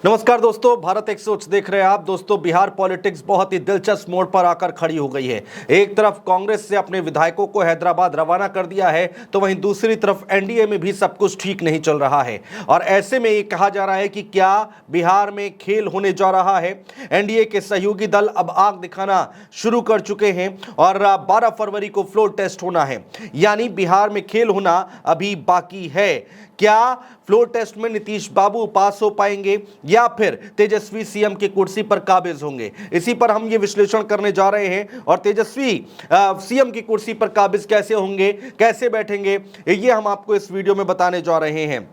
नमस्कार दोस्तों, भारत 100 देख रहे हैं आप। दोस्तों, बिहार पॉलिटिक्स बहुत ही दिलचस्प मोड़ पर आकर खड़ी हो गई है। एक तरफ कांग्रेस से अपने विधायकों को हैदराबाद रवाना कर दिया है, तो वहीं दूसरी तरफ एनडीए में भी सब कुछ ठीक नहीं चल रहा है। और ऐसे में ये कहा जा रहा है कि क्या बिहार में खेल होने जा रहा है। एनडीए के सहयोगी दल अब आग दिखाना शुरू कर चुके हैं और 12 फरवरी को फ्लोर टेस्ट होना है, यानी बिहार में खेल होना अभी बाकी है। क्या फ्लोर टेस्ट में नीतीश बाबू पास हो पाएंगे या फिर तेजस्वी सीएम की कुर्सी पर काबिज होंगे? इसी पर हम ये विश्लेषण करने जा रहे हैं। और तेजस्वी सीएम की कुर्सी पर काबिज कैसे होंगे, कैसे बैठेंगे, ये हम आपको इस वीडियो में बताने जा रहे हैं।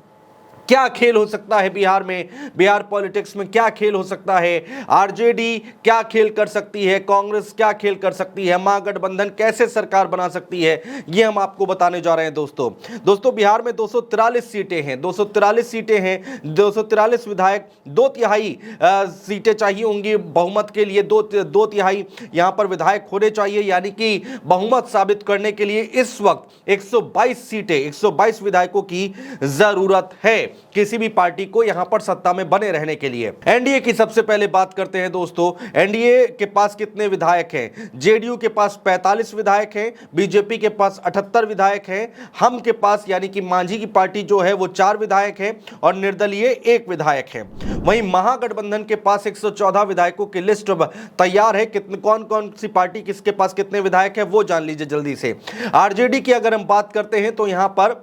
क्या खेल हो सकता है बिहार में, बिहार पॉलिटिक्स में क्या खेल हो सकता है, आरजेडी क्या खेल कर सकती है, कांग्रेस क्या खेल कर सकती है, महागठबंधन कैसे सरकार बना सकती है, ये हम आपको बताने जा रहे हैं। दोस्तों बिहार में 243 सीटें हैं, 243 सीटें हैं, 243 विधायक, 2/3 सीटें चाहिए होंगी बहुमत के लिए। 2/3 यहां पर विधायक होने चाहिए, यानी कि बहुमत साबित करने के लिए इस वक्त 122 सीटें, 122 विधायकों की जरूरत है किसी भी पार्टी को यहां पर सत्ता में बने रहने के लिए। एनडीए की सबसे पहले बात करते हैं दोस्तों। एनडीए के पास कितने विधायक हैं? जेडीयू के पास 45 विधायक हैं, बीजेपी के पास 78 विधायक हैं, हम के पास यानी कि मांझी की पार्टी जो है वो 4 विधायक हैं और निर्दलीय 1 विधायक है। वहीं महागठबंधन के पास 114 विधायकों की लिस्ट तैयार है। कितने कौन कौन सी पार्टी किसके पास कितने विधायक है वो जान लीजिए जल्दी से। आरजेडी की अगर हम बात करते हैं तो यहां पर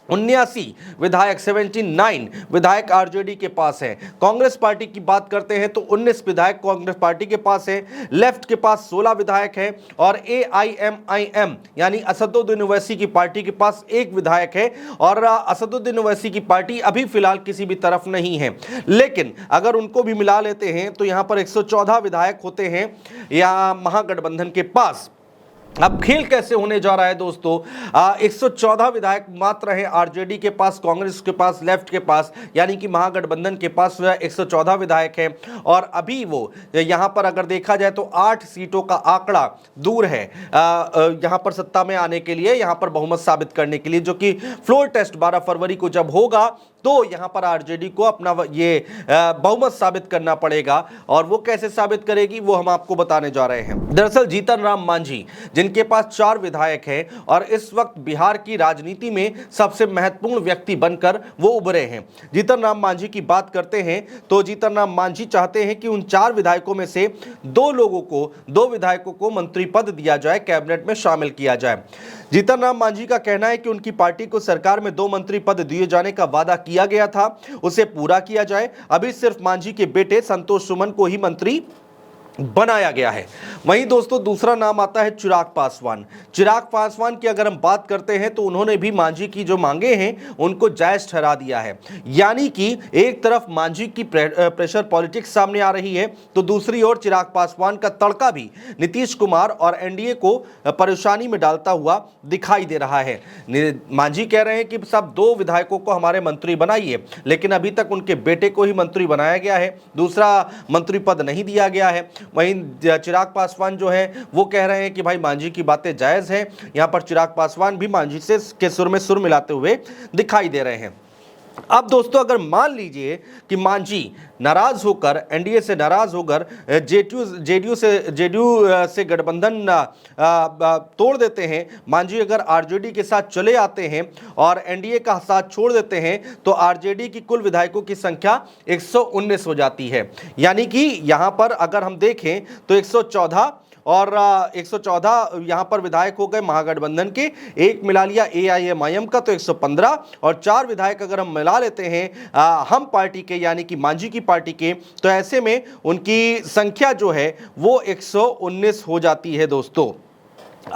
79 विधायक, 79 विधायक आरजेडी के पास है। कांग्रेस पार्टी की बात करते हैं तो 19 विधायक कांग्रेस पार्टी के पास है। लेफ्ट के पास 16 विधायक है और एआईएमआईएम यानी असदुद्दीन ओवैसी की पार्टी के पास 1 विधायक है। और असदुद्दीन ओवैसी की पार्टी अभी फिलहाल किसी भी तरफ नहीं है, लेकिन अगर उनको भी मिला लेते हैं तो यहां पर 114 विधायक होते हैं या महागठबंधन के पास। अब खेल कैसे होने जा रहा है दोस्तों? 114 विधायक मात्र हैं आरजेडी के पास, कांग्रेस के पास, लेफ्ट के पास, यानी कि महागठबंधन के पास 114 विधायक हैं। और अभी वो यहां पर अगर देखा जाए तो 8 सीटों का आंकड़ा दूर है यहां पर सत्ता में आने के लिए, यहां पर बहुमत साबित करने के लिए, जो कि फ्लोर टेस्ट 12 फरवरी को जब होगा तो यहां पर आरजेडी को अपना ये बहुमत साबित करना पड़ेगा। और वो कैसे साबित करेगी वो हम आपको बताने जा रहे हैं। दरअसल जीतन राम मांझी जिनके पास 4 विधायक हैं और इस वक्त बिहार की राजनीति में सबसे महत्वपूर्ण व्यक्ति बनकर वो उभरे हैं। जीतन राम मांझी की बात करते हैं तो जीतन राम मांझी चाहते हैं कि उन 4 विधायकों में से 2 विधायकों को मंत्री पद दिया जाए, कैबिनेट में शामिल किया जाए। जीतन राम मांझी का कहना है कि उनकी पार्टी को सरकार में 2 मंत्री पद दिए जाने का वादा किया गया था, उसे पूरा किया जाए। अभी सिर्फ मांझी के बेटे संतोष सुमन को ही मंत्री बनाया गया है। वहीं दोस्तों दूसरा नाम आता है चिराग पासवान। चिराग पासवान की अगर हम बात करते हैं तो उन्होंने भी मांझी की जो मांगे हैं उनको जायज ठहरा दिया है। यानी कि एक तरफ मांझी की प्रेशर पॉलिटिक्स सामने आ रही है तो दूसरी ओर चिराग पासवान का तड़का भी नीतीश कुमार और एनडीए को परेशानी में डालता हुआ दिखाई दे रहा है। मांझी कह रहे हैं कि सब 2 विधायकों को हमारे मंत्री बनाइए, लेकिन अभी तक उनके बेटे को ही मंत्री बनाया गया है, दूसरा मंत्री पद नहीं दिया गया है। वहीं चिराग पासवान जो है वो कह रहे हैं कि भाई मांझी की बातें जायज हैं। यहां पर चिराग पासवान भी मांझी से के सुर में सुर मिलाते हुए दिखाई दे रहे हैं। अब दोस्तों अगर मान लीजिए कि मांझी नाराज होकर, एनडीए से नाराज होकर जेडीयू से गठबंधन तोड़ देते हैं, मांझी अगर आरजेडी के साथ चले आते हैं और एनडीए का साथ छोड़ देते हैं तो आरजेडी की कुल विधायकों की संख्या 119 हो जाती है। यानी कि यहां पर अगर हम देखें तो 114 और 114 यहां पर विधायक हो गए महागठबंधन के, एक मिला लिया एआईएमआईएम का तो 115 और 4 विधायक अगर हम मिला लेते हैं हम पार्टी के यानी कि मांझी की पार्टी के, तो ऐसे में उनकी संख्या जो है वो 119 हो जाती है दोस्तों।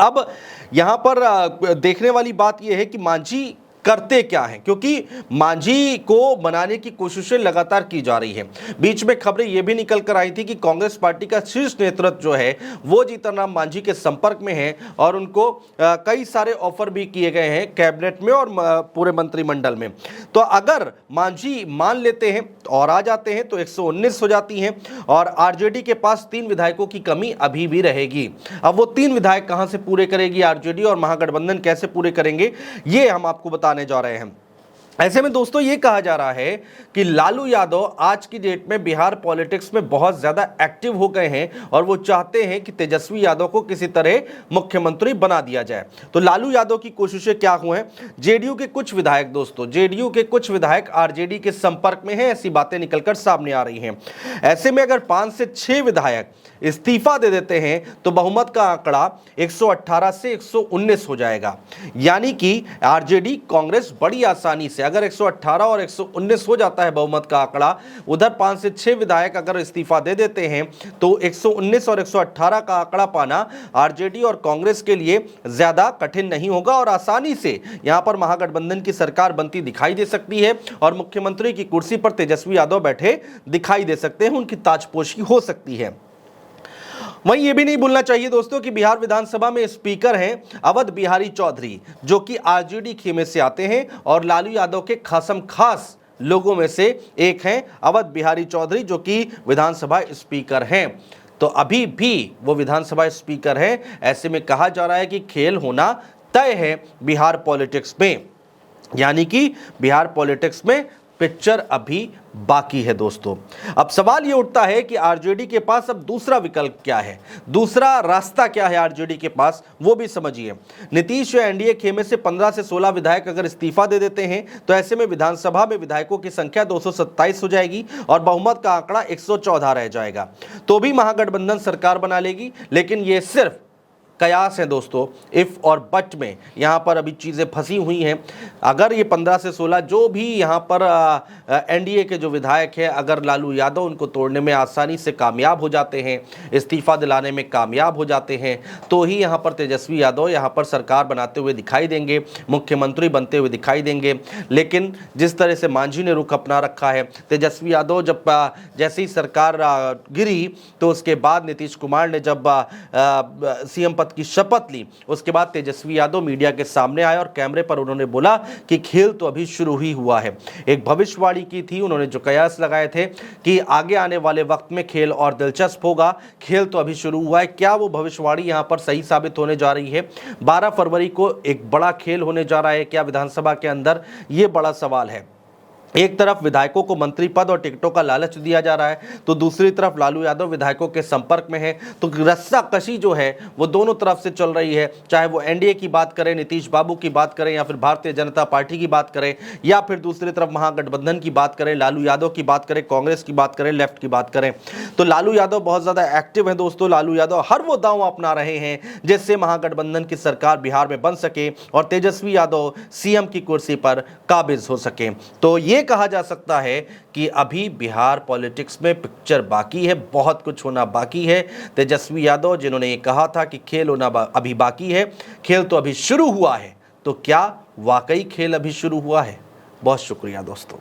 अब यहां पर देखने वाली बात यह है कि मांझी करते क्या हैं, क्योंकि मांझी को बनाने की कोशिशें लगातार की जा रही है। बीच में खबरें यह भी निकल कर आई थी कि कांग्रेस पार्टी का शीर्ष नेतृत्व जो है वो जीतन राम मांझी के संपर्क में है और उनको कई सारे ऑफर भी किए गए हैं कैबिनेट में और पूरे मंत्रिमंडल में। तो अगर मांझी मान लेते हैं और आ जाते हैं तो 119 हो जाती हैं और आरजेडी के पास 3 विधायकों की कमी अभी भी रहेगी। अब वो 3 विधायक कहां से पूरे करेगी आरजेडी और महागठबंधन कैसे पूरे करेंगे ये हम आपको बताने जा रहे हैं। ऐसे में दोस्तों ये कहा जा रहा है कि लालू यादव आज की डेट में बिहार पॉलिटिक्स में बहुत ज्यादा एक्टिव हो गए हैं और वो चाहते हैं कि तेजस्वी यादव को किसी तरह मुख्यमंत्री बना दिया जाए। तो लालू यादव की कोशिशें क्या हुई हैं? जेडीयू के कुछ विधायक दोस्तों, जेडीयू के कुछ विधायक आरजेडी के संपर्क में हैं, ऐसी बातें निकलकर सामने आ रही हैं। ऐसे में अगर 5 से 6 विधायक इस्तीफा दे देते हैं तो बहुमत का आंकड़ा 118 से 119 हो जाएगा। यानी कि आरजेडी कांग्रेस बड़ी आसानी से, अगर 118 और 119 हो जाता है बहुमत का आंकड़ा, उधर 5 से 6 विधायक अगर इस्तीफा दे देते हैं तो 119 और 118 का आंकड़ा पाना आरजेडी और कांग्रेस के लिए ज्यादा कठिन नहीं होगा और आसानी से यहां पर महागठबंधन की सरकार बनती दिखाई दे सकती है और मुख्यमंत्री की कुर्सी पर तेजस्वी यादव बैठे दिखाई दे सकते हैं, उनकी ताजपोशी हो सकती है। वहीं यह भी नहीं भूलना चाहिए दोस्तों कि बिहार विधानसभा में स्पीकर हैं अवध बिहारी चौधरी, जो कि आरजेडी खेमे से आते हैं और लालू यादव के खासम खास लोगों में से एक हैं अवध बिहारी चौधरी, जो कि विधानसभा स्पीकर हैं। तो अभी भी वो विधानसभा स्पीकर हैं। ऐसे में कहा जा रहा है कि खेल होना तय है बिहार पॉलिटिक्स में, यानी कि बिहार पॉलिटिक्स में पिक्चर अभी बाकी है दोस्तों। अब सवाल यह उठता है कि आरजेडी के पास अब दूसरा विकल्प क्या है, दूसरा रास्ता क्या है आरजेडी के पास, वो भी समझिए। नीतीश या एनडीए खेमे से 15 से 16 विधायक अगर इस्तीफा दे देते हैं तो ऐसे में विधानसभा में विधायकों की संख्या 227 हो जाएगी और बहुमत का आंकड़ा 114 रह जाएगा। तो भी महागठबंधन सरकार बना लेगी, लेकिन यह सिर्फ कयास है दोस्तों, इफ और बट में यहां पर अभी चीजें फंसी हुई हैं। अगर ये 15 से 16 जो भी यहां पर एनडीए के जो विधायक हैं, अगर लालू यादव उनको तोड़ने में आसानी से कामयाब हो जाते हैं, इस्तीफा दिलाने में कामयाब हो जाते हैं, तो ही यहां पर तेजस्वी यादव यहां पर सरकार बनाते हुए दिखाई देंगे, मुख्यमंत्री बनते हुए दिखाई देंगे। लेकिन जिस तरह से मांझी ने रुख अपना रखा है, तेजस्वी यादव जब जैसे ही सरकार गिरी तो उसके बाद नीतीश कुमार ने जब सीएम पद की शपथ ली, उसके बाद तेजस्वी यादव मीडिया के सामने आए और कैमरे पर उन्होंने बोला कि खेल तो अभी शुरू ही हुआ है। एक भविष्यवाणी की थी उन्होंने, जो कयास लगाए थे कि आगे आने वाले वक्त में खेल और दिलचस्प होगा, खेल तो अभी शुरू हुआ है। क्या वो भविष्यवाणी यहां पर सही साबित होने जा रही है? 12 फरवरी को एक बड़ा खेल होने जा रहा है क्या विधानसभा के अंदर? यह बड़ा सवाल है। एक तरफ विधायकों को मंत्री पद और टिकटों का लालच दिया जा रहा है, तो दूसरी तरफ लालू यादव विधायकों के संपर्क में है। तो रस्साकशी जो है वो दोनों तरफ से चल रही है, चाहे वो एनडीए की बात करें, नीतीश बाबू की बात करें, या फिर भारतीय जनता पार्टी की बात करें, या फिर दूसरी तरफ महागठबंधन की बात करें, लालू यादव की बात करें, कांग्रेस की बात करें, लेफ्ट की बात करें। तो लालू यादव बहुत ज्यादा एक्टिव है दोस्तों। लालू यादव हर वो दांव अपना रहे हैं जिससे महागठबंधन की सरकार बिहार में बन सके और तेजस्वी यादव सीएम की कुर्सी पर काबिज हो सके। तो ये कहा जा सकता है कि अभी बिहार पॉलिटिक्स में पिक्चर बाकी है, बहुत कुछ होना बाकी है। तेजस्वी यादव जिन्होंने ये कहा था कि खेल होना अभी बाकी है, खेल तो अभी शुरू हुआ है, तो क्या वाकई खेल अभी शुरू हुआ है? बहुत शुक्रिया दोस्तों।